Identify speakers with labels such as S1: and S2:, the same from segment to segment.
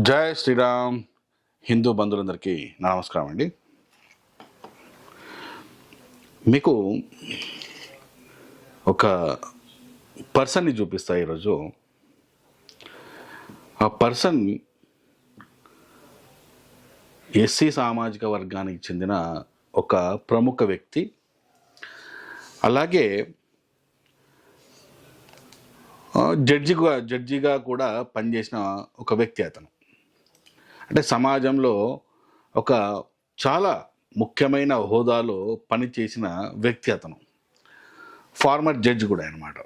S1: జై శ్రీరామ్. హిందూ బంధువులందరికీ నమస్కారం అండి. మీకు ఒక పర్సన్ని చూపిస్తా ఈరోజు. ఆ పర్సన్ ఎస్సీ సామాజిక వర్గానికి చెందిన ఒక ప్రముఖ వ్యక్తి. అలాగే జడ్జిగా కూడా పనిచేసిన ఒక వ్యక్తి అతను. అంటే సమాజంలో ఒక చాలా ముఖ్యమైన హోదాలో పనిచేసిన వ్యక్తి అతను. ఫార్మర్ జడ్జి కూడా అన్నమాట.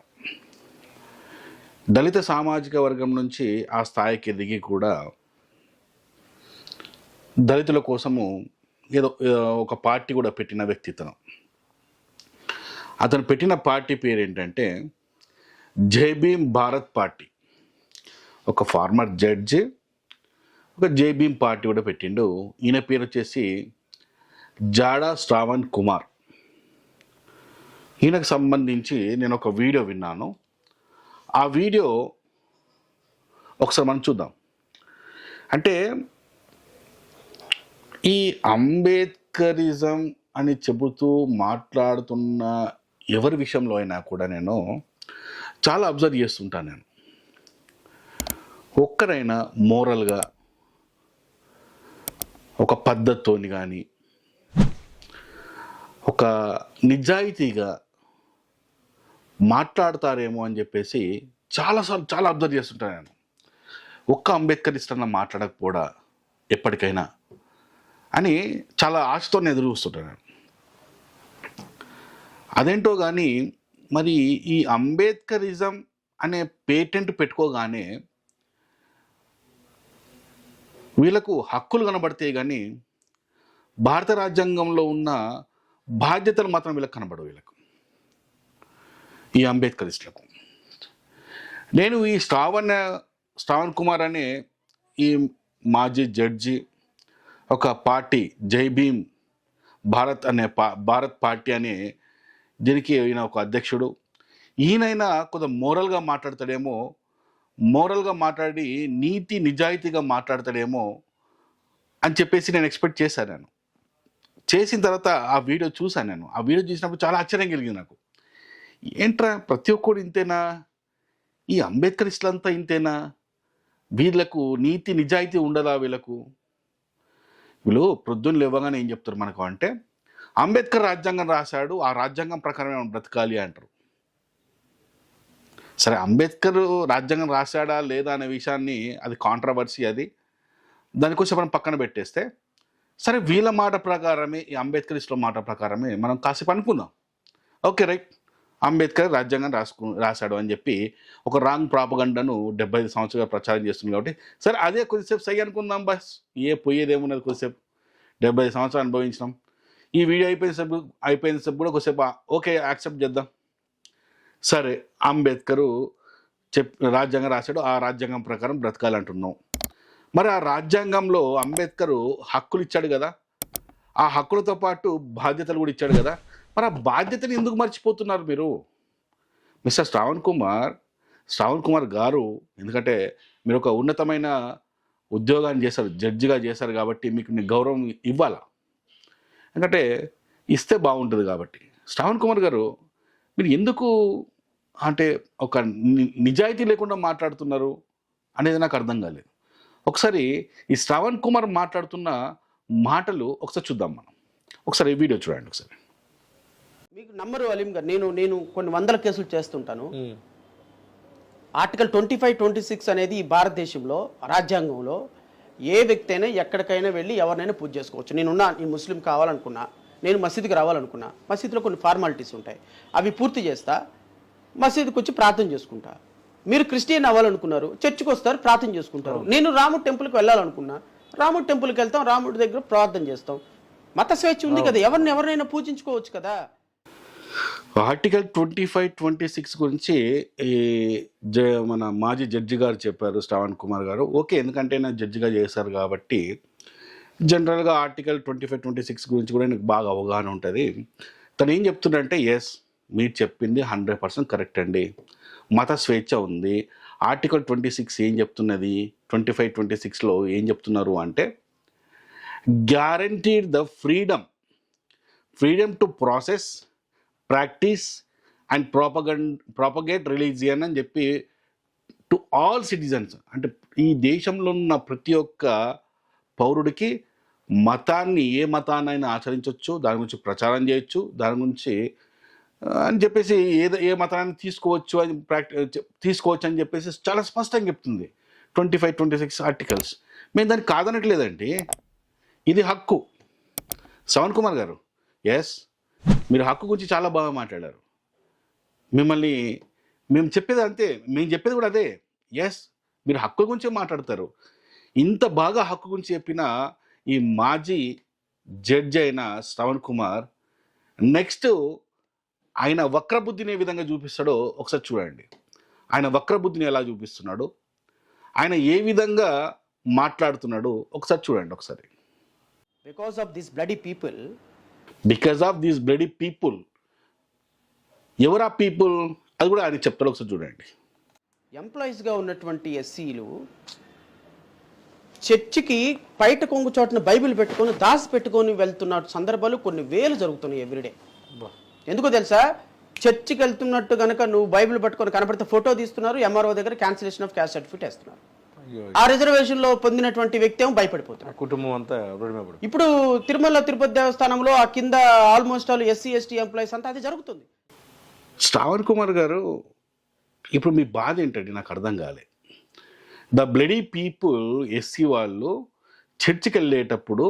S1: దళిత సామాజిక వర్గం నుంచి ఆ స్థాయికి ఎదిగి కూడా దళితుల కోసము ఏదో ఒక పార్టీ కూడా పెట్టిన వ్యక్తి ఇతను. అతను పెట్టిన పార్టీ పేరు ఏంటంటే జై భీమ్ భారత్ పార్టీ. ఒక ఫార్మర్ జడ్జి ఒక జై భీమ్ పార్టీ కూడా పెట్టిండు. ఈయన పేరు వచ్చేసి జాడా శ్రావణ్ కుమార్. ఈయనకు సంబంధించి నేను ఒక వీడియో విన్నాను. ఆ వీడియో ఒకసారి మనం చూద్దాం. అంటే ఈ అంబేద్కరిజం అని చెబుతూ మాట్లాడుతున్న ఎవరి విషయంలో అయినా కూడా నేను చాలా అబ్జర్వ్ చేస్తుంటాను. నేను ఒక్కరైనా మోరల్గా ఒక పద్ధతితోని కానీ ఒక నిజాయితీగా మాట్లాడతారేమో అని చెప్పేసి చాలా అబ్జర్వ్ చేస్తుంటాను నేను. ఒక్క అంబేద్కరిస్ట్ అన్న మాట్లాడకపోడా ఎప్పటికైనా అని చాలా ఆశతో ఎదురు చూస్తుంటాను. అదేంటో కానీ మరి ఈ అంబేద్కరిజం అనే పేటెంట్ పెట్టుకోగానే వీళ్ళకు హక్కులు కనబడితే కానీ భారత రాజ్యాంగంలో ఉన్న బాధ్యతలు మాత్రం వీళ్ళకి కనబడవు. వీళ్ళకు ఈ అంబేద్కరిస్టులకు. నేను ఈ శ్రావణ్ కుమార్ అనే ఈ మాజీ జడ్జి ఒక పార్టీ జై భీమ్ భారత్ పార్టీ అనే దీనికి ఈయన ఒక అధ్యక్షుడు. ఈయనైనా కొంత మోరల్గా మాట్లాడతాడేమో, మోరల్గా మాట్లాడి నీతి నిజాయితీగా మాట్లాడతాడేమో అని చెప్పేసి నేను ఎక్స్పెక్ట్ చేశాను. నేను చేసిన తర్వాత ఆ వీడియో చూశాను. నేను ఆ వీడియో చూసినప్పుడు చాలా ఆశ్చర్యం కలిగింది నాకు. ఏంట్రా ప్రతి ఒక్కడు ఇంతేనా? ఈ అంబేద్కరిస్టులంతా ఇంతేనా? వీళ్ళకు నీతి నిజాయితీ ఉండదా? వీళ్ళు ప్రొద్దున లేవగానే ఏం చెప్తారు మనకు అంటే, అంబేద్కర్ రాజ్యాంగం రాశాడు, ఆ రాజ్యాంగం ప్రకారమే బ్రతకాలి అంటారు. సరే, అంబేద్కర్ రాజ్యాంగం రాశాడా లేదా అనే విషయాన్ని అది కాంట్రవర్సీ, అది దానికోసం మనం పక్కన పెట్టేస్తే, సరే వీళ్ళ మాట ప్రకారమే, ఈ అంబేద్కరిస్టుల మాట ప్రకారమే మనం కాసేపు అనుకుందాం. ఓకే రైట్, అంబేద్కర్ రాజ్యాంగం రాశాడు అని చెప్పి ఒక రాంగ్ ప్రాపగండను 75 సంవత్సరాలు ప్రచారం చేస్తుంది కాబట్టి సరే అదే కొద్దిసేపు సై అనుకుందాం. బస్ పోయేదేమున్నది, కొద్దిసేపు 75 సంవత్సరాలు అనుభవించినాం. ఈ వీడియో అయిపోయిన సేపు కూడా కొద్దిసేపు ఓకే యాక్సెప్ట్ చేద్దాం. సరే, అంబేద్కరు రాజ్యాంగం రాశాడు, ఆ రాజ్యాంగం ప్రకారం బ్రతకాలంటున్నాం. మరి ఆ రాజ్యాంగంలో అంబేద్కరు హక్కులు ఇచ్చాడు కదా, ఆ హక్కులతో పాటు బాధ్యతలు కూడా ఇచ్చాడు కదా. మరి ఆ బాధ్యతని ఎందుకు మర్చిపోతున్నారు మీరు? మిస్టర్ శ్రావణ్ కుమార్ గారు, ఎందుకంటే మీరు ఒక ఉన్నతమైన ఉద్యోగాన్ని చేశారు, జడ్జిగా చేశారు కాబట్టి మీకు గౌరవం ఇవ్వాలా, ఎందుకంటే ఇస్తే బాగుంటుంది కాబట్టి. శ్రావణ్ కుమార్ గారు, మీరు ఎందుకు అంటే ఒక నిజాయితీ లేకుండా మాట్లాడుతున్నారు అనేది నాకు అర్థం కాలేదు. ఒకసారి ఈ శ్రావణ్ కుమార్ మాట్లాడుతున్న మాటలు ఒకసారి చూద్దాం మనం. ఒకసారి ఈ వీడియో చూడండి ఒకసారి.
S2: మీకు నమ్మరు అలీం గారు, నేను కొన్ని వందల కేసులు చేస్తుంటాను. ఆర్టికల్ 25, 26 అనేది ఈ భారతదేశంలో రాజ్యాంగంలో ఏ వ్యక్తి అయినా ఎక్కడికైనా వెళ్ళి ఎవరినైనా పూజ చేసుకోవచ్చు. ఈ ముస్లిం కావాలనుకున్నా, నేను మసీదుకి రావాలనుకున్నా, మసీదులో కొన్ని ఫార్మాలిటీస్ ఉంటాయి, అవి పూర్తి చేస్తా, మసీదుకి వచ్చి ప్రార్థన చేసుకుంటా. మీరు క్రిస్టియన్ అవ్వాలనుకున్నారు, చర్చికి వస్తారు, ప్రార్థన చేసుకుంటారు. నేను రాముడు టెంపుల్కి వెళ్ళాలనుకున్నా, రాముడు టెంపుల్కి వెళ్తాం, రాముడి దగ్గర ప్రార్థన చేస్తాం. మత స్వేచ్ఛ ఉంది కదా, ఎవరినైనా పూజించుకోవచ్చు కదా.
S1: ఆర్టికల్ 25, 26 గురించి మన మాజీ జడ్జి గారు చెప్పారు, శ్రావణ్ కుమార్ గారు. ఓకే, ఎందుకంటే నా జడ్జిగా చేశారు కాబట్టి జనరల్గా ఆర్టికల్ 25, 26 గురించి కూడా నాకు బాగా అవగాహన ఉంటుంది. తను ఏం చెప్తుందంటే, ఎస్ మీరు చెప్పింది 100% కరెక్ట్ అండి, మత స్వేచ్ఛ ఉంది, ఆర్టికల్ 26 ఏం చెప్తున్నది, 25, 26లో ఏం చెప్తున్నారు అంటే, guaranteed the freedom to process, practice and propagate religion అని చెప్పి టు ఆల్ సిటిజన్స్. అంటే ఈ దేశంలో ఉన్న ప్రతి ఒక్క పౌరుడికి మతాన్ని, ఏ మతాన్నైనా ఆచరించవచ్చు, దాని గురించి ప్రచారం చేయొచ్చు, దాని గురించి అని చెప్పేసి ఏ మతాన్ని తీసుకోవచ్చు అని చెప్పేసి చాలా స్పష్టంగా చెప్తుంది 25, 26 ఆర్టికల్స్. మేము దాన్ని కాదనట్లేదండి, ఇది హక్కు. శ్రవణ్ కుమార్ గారు, ఎస్, మీరు హక్కు గురించి చాలా బాగా మాట్లాడారు. మేము చెప్పేది అంతే, మేము చెప్పేది కూడా అదే. ఎస్, మీరు హక్కు గురించి మాట్లాడతారు. ఇంత బాగా హక్కు గురించి చెప్పిన ఈ మాజీ జడ్జి అయిన శ్రవణ్ కుమార్, నెక్స్ట్ ఆయన వక్రబుద్ధిని ఏ విధంగా చూపిస్తాడో ఒకసారి చూడండి. ఆయన వక్రబుద్ధిని ఎలా చూపిస్తున్నాడు, ఆయన ఏ విధంగా మాట్లాడుతున్నాడు ఒకసారి చూడండి. ఒకసారి
S2: because of this bloody people,
S1: ఎవరు ఆ పీపుల్ అది కూడా ఆయన చెప్తాడు, ఒకసారి చూడండి.
S2: ఎంప్లాయీస్గా ఉన్నటువంటి ఎస్సీలు చర్చికి బయట కొంగు చోటున బైబిల్ పెట్టుకొని పెట్టుకొని వెళ్తున్న సందర్భాలు కొన్ని వేలు జరుగుతున్నాయి ఎవ్రీడే. ఎందుకో తెలుసా, చర్చికి వెళ్తున్నట్టు కనుక నువ్వు బైబిల్ పట్టుకొని కనపడితే ఫోటో తీస్తున్నారు, ఎంఆర్ఓ దగ్గర క్యాన్సిలేషన్ ఆఫ్ క్యాస్ట్ సర్టిఫికేట్ వేస్తున్నారు. ఆ రిజర్వేషన్లో పొందినటువంటి వ్యక్తి ఏమో భయపడిపోతున్నారు,
S3: కుటుంబం అంతా.
S2: ఇప్పుడు తిరుమల తిరుపతి దేవస్థానంలో ఆ కింద almost all SC ST employees అంతా అది జరుగుతుంది.
S1: శ్రావణ్ కుమార్ గారు, ఇప్పుడు మీ బాధ ఏంటండి నాకు అర్థం కాలే. ద బ్లడీ పీపుల్ ఎస్సీ వాళ్ళు చర్చికి వెళ్ళేటప్పుడు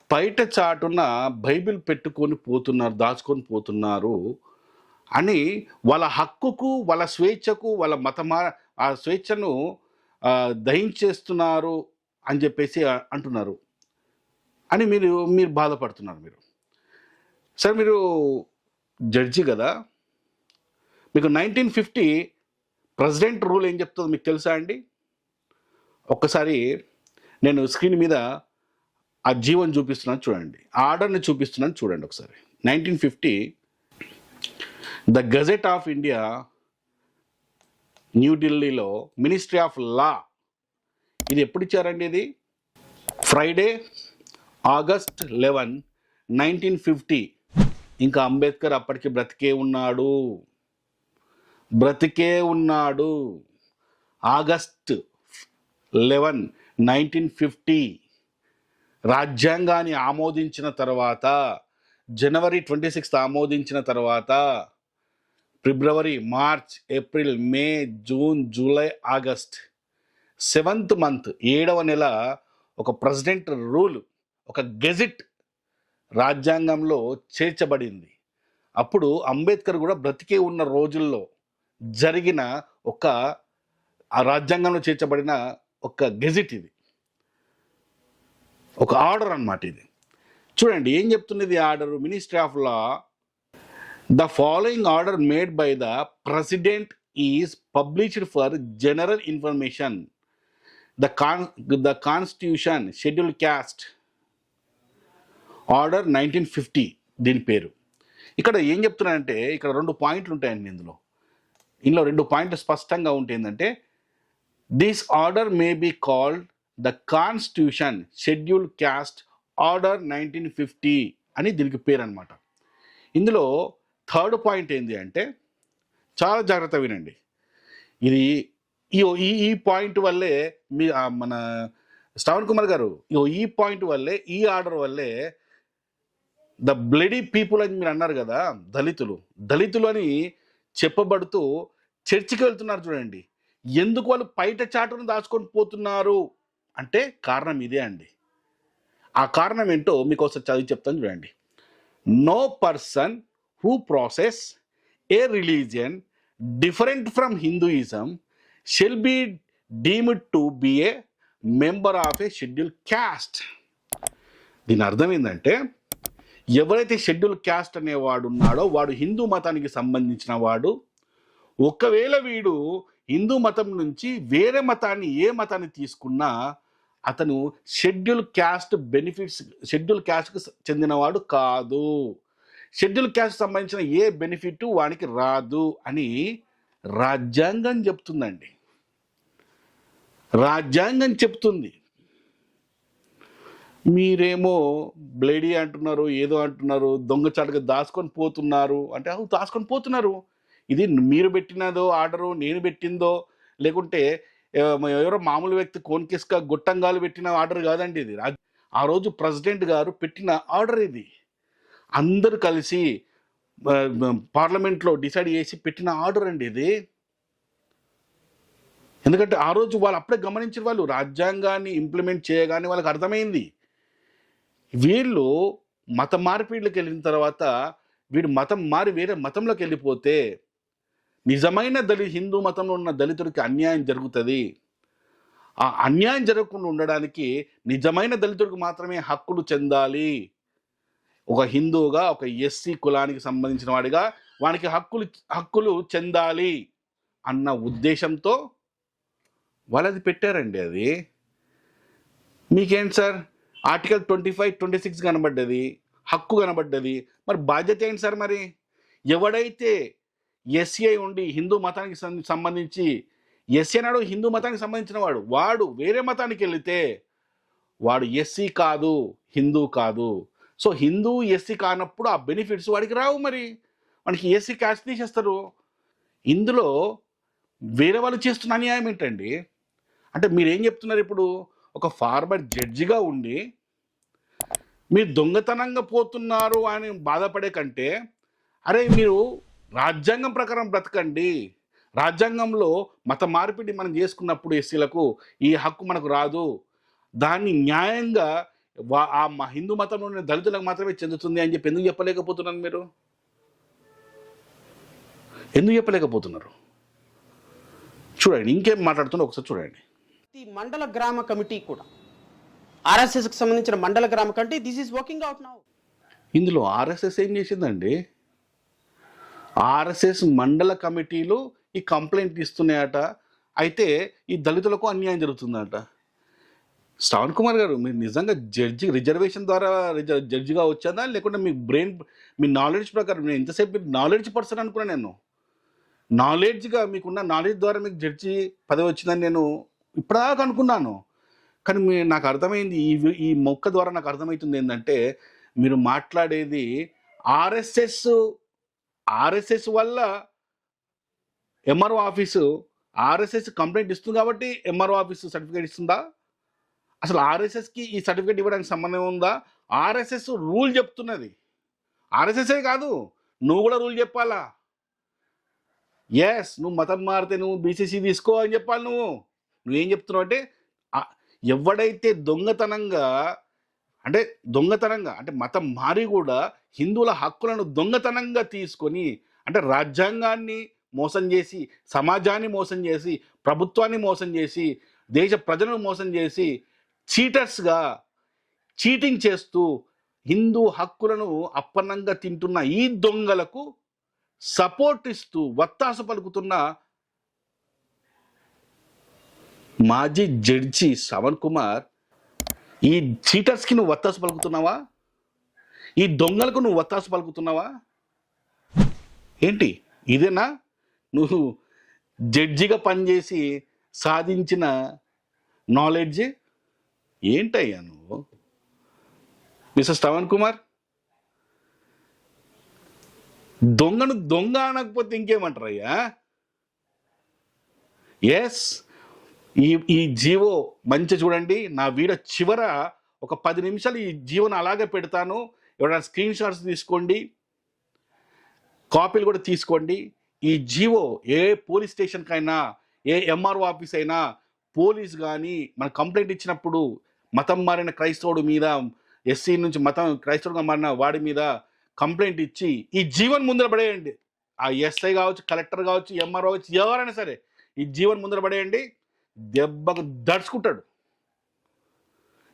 S1: బయట చాటున బైబిల్ పెట్టుకొని పోతున్నారు, దాచుకొని పోతున్నారు అని వాళ్ళ హక్కుకు, వాళ్ళ స్వేచ్ఛకు, వాళ్ళ ఆ స్వేచ్ఛను దహించేస్తున్నారు అని చెప్పేసి అంటున్నారు అని మీరు బాధపడుతున్నారు. సార్, మీరు జడ్జి కదా, మీకు 1950 ప్రెసిడెంట్ రూల్ ఏం చెప్తుందో మీకు తెలుసా అండి? ఒక్కసారి నేను స్క్రీన్ మీద ఆ జీవన్ చూపిస్తున్నాను చూడండి, ఆర్డర్ని చూపిస్తున్నాను చూడండి ఒకసారి. 1950 ద గజెట్ ఆఫ్ ఇండియా, న్యూఢిల్లీలో మినిస్ట్రీ ఆఫ్ లా. ఇది ఎప్పుడు ఇచ్చారండి? ఇది ఫ్రైడే, ఆగస్ట్ 11, 1950. ఇంకా అంబేద్కర్ అప్పటికి బ్రతికే ఉన్నాడు. ఆగస్ట్ 11, 1950 రాజ్యాంగాన్ని ఆమోదించిన తర్వాత, జనవరి 26 ఆమోదించిన తర్వాత, ఫిబ్రవరి, March, April, May, June, July, August, 7th month, 7వ నెల ఒక ప్రెసిడెంట్ రూల్, ఒక గెజిట్ రాజ్యాంగంలో చేర్చబడింది. అప్పుడు అంబేద్కర్ కూడా బ్రతికే ఉన్న రోజుల్లో జరిగిన ఆ రాజ్యాంగంలో చేర్చబడిన ఒక గెజిట్, ఇది ఒక ఆర్డర్ అన్నమాట. ఇది చూడండి ఏం చెప్తున్నది order. Ministry of law, the following order made by the president is published for general information. The constitution schedule caste order 1950 దీని పేరు. ఇక్కడ ఏం చెప్తున్నానంటే, ఇక్కడ 2 పాయింట్లు ఉంటాయండి. ఇందులో 2 పాయింట్లు స్పష్టంగా ఉంటే ఏంటంటే, this order may be called the constitution schedule caste order 1950 అని దీనికి పేరు అనమాట. ఇందులో 3rd పాయింట్ ఏంటి అంటే, చాలా జాగ్రత్త వినండి. ఇది ఈ పాయింట్ వల్లే మన శ్రవణ్ కుమార్ గారు, ఈ పాయింట్ వల్లే, ఈ ఆర్డర్ వల్లే ద బ్లడీ పీపుల్ అని మీరు అన్నారు కదా, దళితులు అని చెప్పబడుతూ చర్చికి వెళ్తున్నారు చూడండి. ఎందుకు వాళ్ళు బయట చాటును దాచుకొని పోతున్నారు అంటే కారణం ఇదే అండి. ఆ కారణం ఏంటో మీకు ఒకసారి చదివి చెప్తాను చూడండి. No person who professes a religion different from Hinduism shall be deemed to be a member of a schedule caste. దీని అర్థం ఏంటంటే, ఎవరైతే షెడ్యూల్ క్యాస్ట్ అనేవాడు ఉన్నాడో వాడు హిందూ మతానికి సంబంధించిన వాడు. ఒకవేళ వీడు హిందూ మతం నుంచి వేరే మతాన్ని, ఏ మతాన్ని తీసుకున్నా అతను షెడ్యూల్ క్యాస్ట్కి చెందినవాడు కాదు. షెడ్యూల్ క్యాస్ట్ సంబంధించిన ఏ బెనిఫిట్ వానికి రాదు అని రాజ్యాంగం చెప్తుందండి. రాజ్యాంగం చెప్తుంది. మీరేమో బ్లేడీ అంటున్నారు, ఏదో అంటున్నారు, దొంగచాటుగా దాచుకొని పోతున్నారు అంటే దాచుకొని పోతున్నారు. ఇది మీరు పెట్టినదో ఆర్డరు, నేను పెట్టిందో, లేకుంటే ఎవరో మామూలు వ్యక్తి కోన్కిస్క గొట్టంగాలు పెట్టిన ఆర్డర్ కాదండి ఇది. ఆ రోజు ప్రెసిడెంట్ గారు పెట్టిన ఆర్డర్ ఇది. అందరూ కలిసి పార్లమెంట్లో డిసైడ్ చేసి పెట్టిన ఆర్డర్ అండి ఇది. ఎందుకంటే ఆ రోజు వాళ్ళు అప్పుడే గమనించిన వాళ్ళు రాజ్యాంగాన్ని ఇంప్లిమెంట్ చేయగానే వాళ్ళకి అర్థమైంది వీళ్ళు మత మార్పిడికి వెళ్ళిన తర్వాత వీడు మతం మారి వేరే మతంలోకి వెళ్ళిపోతే నిజమైన హిందూ మతంలో ఉన్న దళితుడికి అన్యాయం జరుగుతుంది. ఆ అన్యాయం జరగకుండా ఉండడానికి నిజమైన దళితుడికి మాత్రమే హక్కులు చెందాలి. ఒక హిందువుగా, ఒక ఎస్సీ కులానికి సంబంధించిన వాడిగా వానికి హక్కులు చెందాలి అన్న ఉద్దేశంతో వాళ్ళది పెట్టారండి. అది మీకేంటి సార్, ఆర్టికల్ 25, 26 కనబడ్డది, హక్కు కనబడ్డది, మరి బాధ్యత ఏంటి సార్? మరి ఎవడైతే ఎస్సీ అయి ఉండి హిందూ మతానికి సంబంధించి ఎస్సీ అన్నాడు, హిందూ మతానికి సంబంధించిన వాడు వేరే మతానికి వెళితే వాడు ఎస్సీ కాదు, హిందూ కాదు. సో హిందూ ఎస్సీ కానప్పుడు ఆ బెనిఫిట్స్ వాడికి రావు. మరి వాడికి ఎస్సీ క్యాస్ట్ తీసేస్తారు. ఇందులో వేరే వాళ్ళు చేస్తున్న అన్యాయం ఏంటండి? అంటే మీరేం చెప్తున్నారు? ఇప్పుడు ఒక ఫార్మర్ జడ్జిగా ఉండి మీరు దొంగతనంగా పోతున్నారు అని బాధపడే కంటే, అరే మీరు రాజ్యాంగం ప్రకారం బ్రతకండి. రాజ్యాంగంలో మత మార్పిడి మనం చేసుకున్నప్పుడు ఎస్సీలకు ఈ హక్కు మనకు రాదు, దాన్ని న్యాయంగా హిందూ మతంలో ఉన్న దళితులకు మాత్రమే చెందుతుంది అని చెప్పి ఎందుకు చెప్పలేకపోతున్నారు? మీరు ఎందుకు చెప్పలేకపోతున్నారు? చూడండి, ఇంకేం మాట్లాడుతున్నా ఒకసారి చూడండి.
S2: ఈ మండల గ్రామ కమిటీ కూడా ఆర్ఎస్ఎస్కి సంబంధించిన మండల గ్రామ committee this is working out now.
S1: ఇందులో ఆర్ఎస్ఎస్ ఏం చేసిందండి? ఆర్ఎస్ఎస్ మండల కమిటీలు ఈ కంప్లైంట్ ఇస్తున్నాయట. అయితే ఈ దళితులకు అన్యాయం జరుగుతుందట. శ్రవణ్ కుమార్ గారు, మీరు నిజంగా రిజర్వేషన్ ద్వారా జడ్జిగా వచ్చాదా, లేకుంటే మీ నాలెడ్జ్ ప్రకారం? నేను ఎంతసేపు నాలెడ్జ్ పర్సన్ అనుకున్నాను. నేను నాలెడ్జ్గా మీకున్న నాలెడ్జ్ ద్వారా మీకు జడ్జి పదవి వచ్చిందని నేను ఇప్పటిదాకా అనుకున్నాను. కానీ నాకు అర్థమైంది, ఈ మొక్క ద్వారా నాకు అర్థమవుతుంది ఏంటంటే, మీరు మాట్లాడేది ఆర్ఎస్ఎస్ వల్ల ఎంఆర్ఓ ఆఫీసు ఆర్ఎస్ఎస్ కంప్లైంట్ ఇస్తుంది కాబట్టి ఎంఆర్ఓ ఆఫీసు సర్టిఫికేట్ ఇస్తుందా? అసలు ఆర్ఎస్ఎస్కి ఈ సర్టిఫికేట్ ఇవ్వడానికి సంబంధం ఉందా? ఆర్ఎస్ఎస్ రూల్ చెప్తున్నది. ఆర్ఎస్ఎస్ఏ కాదు, నువ్వు కూడా రూల్ చెప్పాలా. ఎస్, నువ్వు మతం మారితే నువ్వు బీసీసీ తీసుకో అని చెప్పాలి. నువ్వేం చెప్తున్నావు అంటే, ఎవడైతే దొంగతనంగా అంటే మతం మారి కూడా హిందువుల హక్కులను దొంగతనంగా తీసుకొని, అంటే రాజ్యాంగాన్ని మోసం చేసి, సమాజాన్ని మోసం చేసి, ప్రభుత్వాన్ని మోసం చేసి, దేశ ప్రజలను మోసం చేసి, చీటర్స్గా చీటింగ్ చేస్తూ హిందూ హక్కులను అప్పన్నంగా తింటున్న ఈ దొంగలకు సపోర్ట్ ఇస్తూ వత్తాసు పలుకుతున్న మాజీ జడ్జి శ్రవణ్ కుమార్, ఈ చీటర్స్కి నువ్వు వత్తాసు పలుకుతున్నావా? ఈ దొంగలకు నువ్వు వత్తాసు పలుకుతున్నావా? ఏంటి ఇదేనా నువ్వు జడ్జిగా పనిచేసి సాధించిన నాలెడ్జ్? ఏంటయ్యా నువ్వు మిస్టర్ శ్రవణ్ కుమార్? దొంగను దొంగ అనకపోతే ఇంకేమంటారయ్యా? ఎస్, ఈ జీవో మంచి చూడండి. నా వీడియో చివర ఒక 10 నిమిషాలు ఈ జీవోను అలాగే పెడతాను. ఎవరైనా స్క్రీన్ షాట్స్ తీసుకోండి, కాపీలు కూడా తీసుకోండి. ఈ జీవో ఏ పోలీస్ స్టేషన్కైనా, ఏ ఎంఆర్ఓ ఆఫీస్ అయినా, పోలీస్ కానీ మన కంప్లైంట్ ఇచ్చినప్పుడు మతం మారిన క్రైస్తవుడు మీద, ఎస్సీ నుంచి క్రైస్తవుడుగా మారిన వాడి మీద కంప్లైంట్ ఇచ్చి ఈ జీవన్ ముందర పడేయండి. ఆ ఎస్ఐ కావచ్చు, కలెక్టర్ కావచ్చు, ఎంఆర్ఓ కావచ్చు, ఎవరైనా సరే ఈ జీవన్ ముందర పడేయండి. దెబ్బకు దడుచుకుంటాడు.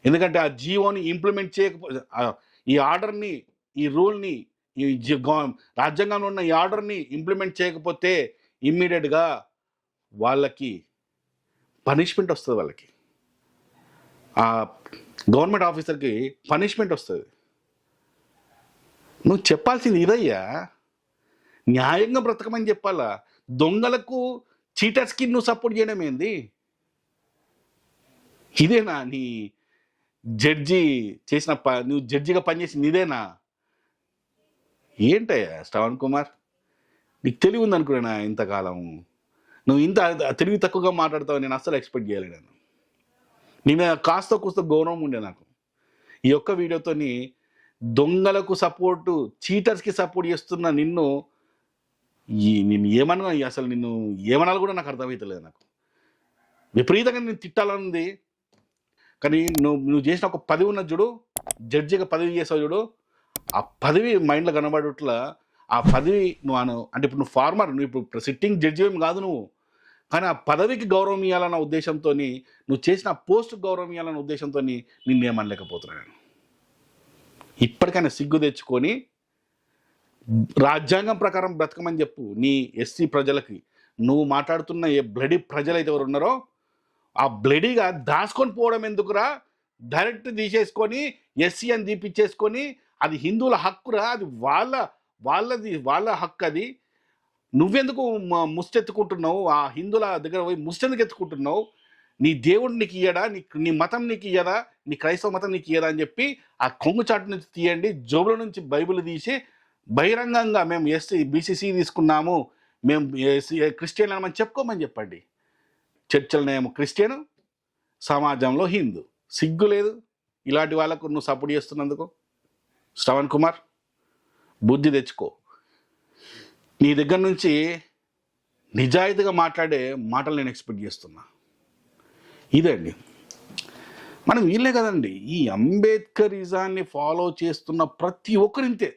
S1: ఎందుకంటే ఆ జీవోని ఇంప్లిమెంట్ చేయకపోతే, ఈ ఆర్డర్ని, ఈ రూల్ని, ఈ రాజ్యాంగంలో ఉన్న ఈ ఆర్డర్ని ఇంప్లిమెంట్ చేయకపోతే ఇమ్మీడియట్గా వాళ్ళకి పనిష్మెంట్ వస్తుంది. వాళ్ళకి ఆ గవర్నమెంట్ ఆఫీసర్కి పనిష్మెంట్ వస్తుంది. నువ్వు చెప్పాల్సింది ఇదయ్యా, న్యాయంగా బ్రతకమని చెప్పాలా. దొంగలకు, చీటర్స్కి నువ్వు సపోర్ట్ చేయడం ఏంది? ఇదేనా నీ జడ్జి చేసిన నువ్వు జడ్జిగా పనిచేసింది ఇదేనా? ఏంటయ్యా శ్రవణ్ కుమార్, నీకు తెలివి ఉందనుకున్నా ఇంతకాలం. నువ్వు ఇంత తెలివి తక్కువగా మాట్లాడతావు నేను అస్సలు ఎక్స్పెక్ట్ చేయలేను. నీ మీద కాస్త కూస్త గౌరవం ఉండే నాకు. ఈ ఒక్క వీడియోతోని దొంగలకు సపోర్టు, చీటర్స్కి సపోర్ట్ చేస్తున్న నిన్ను నిన్ను ఏమన్నా, అసలు నిన్ను ఏమనాలి కూడా నాకు అర్థమవుతలేదు. నాకు విపరీతంగా నేను తిట్టాలనుంది, కానీ నువ్వు చేసిన ఒక పదవి ఉన్న చూడు, జడ్జిగా పదవి చేసావు చూడు, ఆ పదవి మైండ్లో కనబడట్లా. ఆ పదవి అంటే ఇప్పుడు నువ్వు ఫార్మర్, నువ్వు ఇప్పుడు సిట్టింగ్ జడ్జి ఏం కాదు నువ్వు, కానీ ఆ పదవికి గౌరవం ఇవ్వాలన్న ఉద్దేశంతో, నువ్వు చేసిన పోస్ట్కి గౌరవం ఇవ్వాలన్న ఉద్దేశంతో నిన్నేమనలేకపోతున్నాను నేను. ఇప్పటికైనా సిగ్గు తెచ్చుకొని రాజ్యాంగం ప్రకారం బ్రతకమని చెప్పు నీ ఎస్సీ ప్రజలకి. నువ్వు మాట్లాడుతున్న ఏ బ్లడీ ప్రజలైతే ఎవరు ఉన్నారో ఆ బ్లడీగా దాచుకొని పోవడం ఎందుకురా? డైరెక్ట్ తీసేసుకొని ఎస్సీ అని తీపిచ్చేసుకొని, అది హిందువుల హక్కురా, అది వాళ్ళ హక్కు. అది నువ్వెందుకు ముష్టెత్తుకుంటున్నావు? ఆ హిందువుల దగ్గర పోయి ముష్టెందుకు ఎత్తుకుంటున్నావు? నీ దేవుడు నీకు ఇయ్యడా? నీ మతం నీకు ఇయ్యదా? నీ క్రైస్తవ మతం నీకు ఇయ్యదా అని చెప్పి ఆ కొంగు చాటు నుంచి తీయండి, జోబుల నుంచి బైబిల్ తీసి బహిరంగంగా మేము ఎస్సీ బీసీసీ తీసుకున్నాము, మేము క్రిస్టియన్ అని చెప్పుకోమని చెప్పండి. చర్చలనేమో క్రిస్టియన్, సమాజంలో హిందూ. సిగ్గు లేదు ఇలాంటి వాళ్ళకు నువ్వు సపోర్ట్ చేస్తున్నందుకు? శ్రవణ్ కుమార్, బుద్ధి తెచ్చుకో. నీ దగ్గర నుంచి నిజాయితీగా మాట్లాడే మాటలు నేను ఎక్స్పెక్ట్ చేస్తున్నా. ఇదే అండి, మనం వీళ్ళే కదండి, ఈ అంబేద్కరిజాన్ని ఫాలో చేస్తున్న ప్రతి ఒక్కరింతే.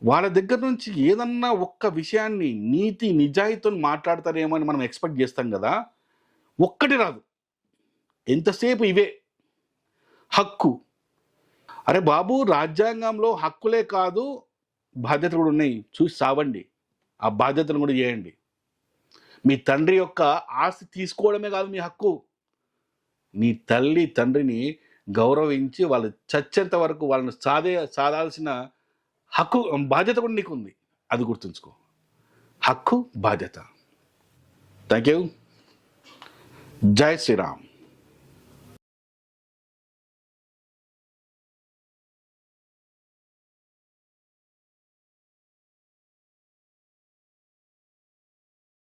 S1: వాళ్ళ దగ్గర నుంచి ఏదన్నా ఒక్క విషయాన్ని నీతి నిజాయితీతో మాట్లాడతారేమో అని మనం ఎక్స్పెక్ట్ చేస్తాం కదా, ఒక్కటి రాదు. ఎంతసేపు ఇవే హక్కు. అరే బాబు, రాజ్యాంగంలో హక్కులే కాదు బాధ్యతలు కూడా ఉన్నాయి, చూసి సావండి. ఆ బాధ్యతను కూడా చేయండి. మీ తండ్రి యొక్క ఆస్తి తీసుకోవడమే కాదు మీ హక్కు, నీ తల్లి తండ్రిని గౌరవించి వాళ్ళు చచ్చేంత వరకు వాళ్ళని సాధాల్సిన హక్కు, బాధ్యత కూడా నీకు ఉంది. అది గుర్తుంచుకో, హక్కు బాధ్యత. Thank you. జై శ్రీరామ్.